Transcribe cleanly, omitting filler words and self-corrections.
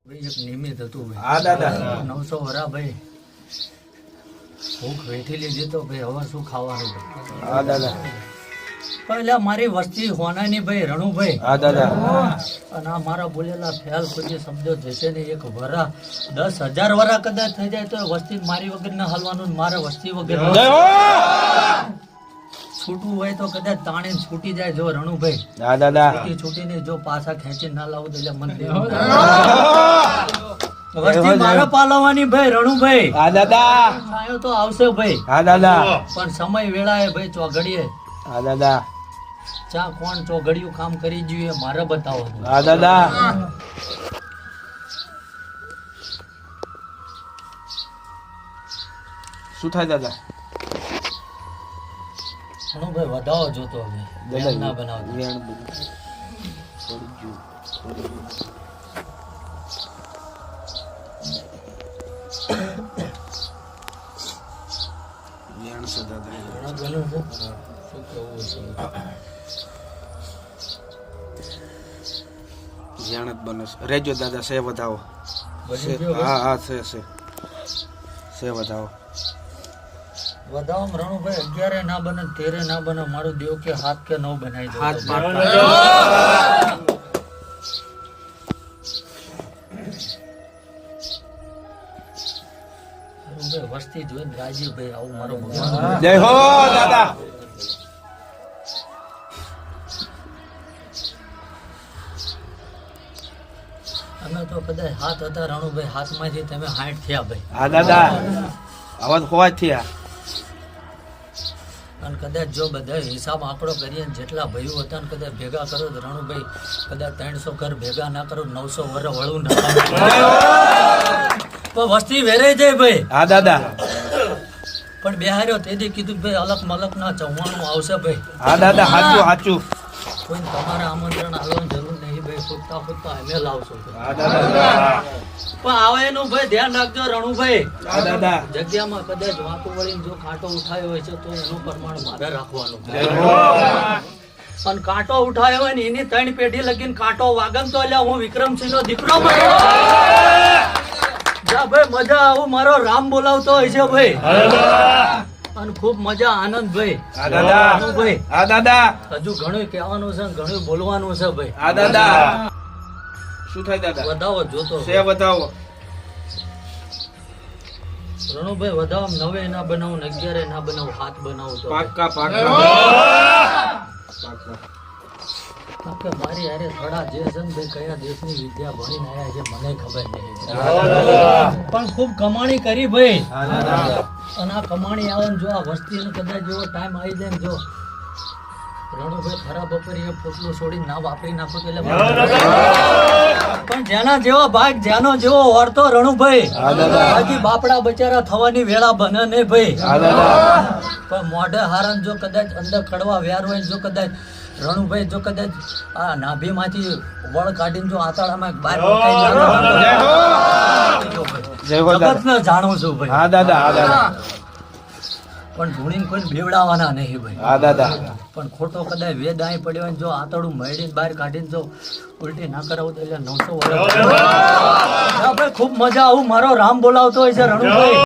એક નિમિત્ત હતું ભાઈ. હા દાદા 900 વરા ભાઈ ભૂખ વેઠેલી દીધો ભાઈ. હવે શું ખાવાનું ભાઈ? હા દાદા પહેલા મારી વસ્તી હોનાની ભાઈ રણુભાઈ. હા દાદા અને આ મારા બોલેલા ખ્યાલ કોઈ શબ્દો જશે ને એક વરા 10,000 વરા કદાચ થઈ જાય તો વસ્તી મારી વગર ના હાલવાનું ને મારે વસ્તી વગર છૂટવું હોય તો કદાચ તાણે છૂટી જાય. જો રણુભાઈ હા દાદા છૂટીને જો પાછા ખેંચી ના લાવું તો એટલે મને વસ્તી મારે પાલવવાની ભાઈ રણુભાઈ. હા દાદા આયો તો આવશે ભાઈ, હા દાદા પણ સમય વેળાએ ભાઈ ચોઘડીએ હા દાદા ચા કોણ ચોઘડિયું કામ કરી જોઈએ મારે બતાવવાનું. હા દાદા શું થાય દાદા? રણુભાઈ વધાવો જોતો હવે વેણ ના બનાવતો. વેણ બધું થોડું જ્યું, થોડું જ્યું. વેણ છે દાદા. ઘણું ઘણું છે. શું કેવું છે? વેણ જ બને છે. રેજો દાદા સે વધાવો. બની ગયો હા હા છે સે વધાવો. વધાવામાં રણુભાઈ 11 ના બને 13 ના બને. મારું દેવ કે 7 કે 9 બનાવી દો. હાથ પાડ. રણુભાઈ વસ્તી જોઈને રાજીભાઈ આવું મારો ભગવાન. જય હો દાદા. અમે તો કદાચ હાથ હતા રણુભાઈ, હાથમાંથી તમે 60 થયા ભાઈ. હા દાદા આવાજ હોવા થયા. અને કદાચ જો બધા હિસાબ આંકડો કરીએ ને જેટલા ભાઈઓ હતા ને કદાચ ભેગા કરો તો રણુભાઈ કદાચ 300 ઘર ભેગા ના કરો 900 વર વળું ના તો વસ્તી વેરાઈ જાય ભાઈ. હા દાદા પણ બેહાર્યો તેથી કીધું ભાઈ અલગ મલક ના 94 આવશે ભાઈ. હા દાદા સાચું સાચું. કોઈ તમારે આમંત્રણ આલવાની જરૂર નહીં ભાઈ. ફૂટતા ફૂટતા અમે લાવશો ભાઈ. હા દાદા પણ આવે એનું ભાઈ ધ્યાન રાખજો રણુભાઈ. હા દાદા જગ્યામાં કદાચ વાંકો વળીને જો કાંટો ઉઠાયો હોય છે તો એનું પ્રમાણ મારે રાખવાનું. પણ કાંટો ઉઠાયો હોય ને એની 3 પેઢી લગીને કાંટો વાગમ તો એટલે હું વિક્રમસિંહ નો દીકરો બન્યો. જા ભાઈ મજા આવું મારો રામ બોલાવતો હોય છે ભાઈ. અને ખૂબ મજા આનંદ ભાઈ. હા દાદા ભાઈ હા દાદા હજુ ઘણું કહેવાનું છે ને ઘણું બોલવાનું છે ભાઈ. હા દાદા શું થાય દાદા? વધાવો જોતો સે બતાવો. રણુભાઈ વધાવો 9 ના બનાવું ને 11 ના બનાવું 7 બનાવું તો પાક્કા પાક્કા કે મારી હારે થોડા જે છે ને ભાઈ કયા દેશની વિદ્યા ભણીને આયા છે મને ખબર નહીં. પણ ખૂબ કમાણી કરી ભાઈ. હા દાદા અને આ કમાણી આવે ને જો આ વસ્તીનો કદાચ જેવો ટાઈમ આવી જાય ને જો રણુભાઈ ખરાબ બપોરે એ પોટલું છોડીને ના વાપરી નાખો તો એટલે પણ જેના જેવો ભાગ જેનો જેવો વર્તો રણુભાઈ. હા દાદા બાકી બાપડા બચારા થવાની વેળા બને નહીં ભાઈ. હા દાદા પણ મોઢે હારણ જો કદાચ અંદર કડવા વ્યાર હોય ને જો કદાચ રણુભાઈ જો કદાચ આ નાભીમાંથી વળ કાઢીને જો આતાળામાં બહાર જય હો દાદા. જગતને જાણું છું ભાઈ. હા દાદા હા દાદા પણ ધૂણીને કોઈ બેવડાવવાના નહીં ભાઈ. હા દાદા પણ ખોટો કદાચ વેદ આઈ પડ્યો હોય ને જો આતડું મેળીને બહાર કાઢીને જો ઉલટી ના કરાવું તો એટલે 900 વર્ષ ખૂબ મજા આવું મારો રામ બોલાવતો હોય છે રણુભાઈ.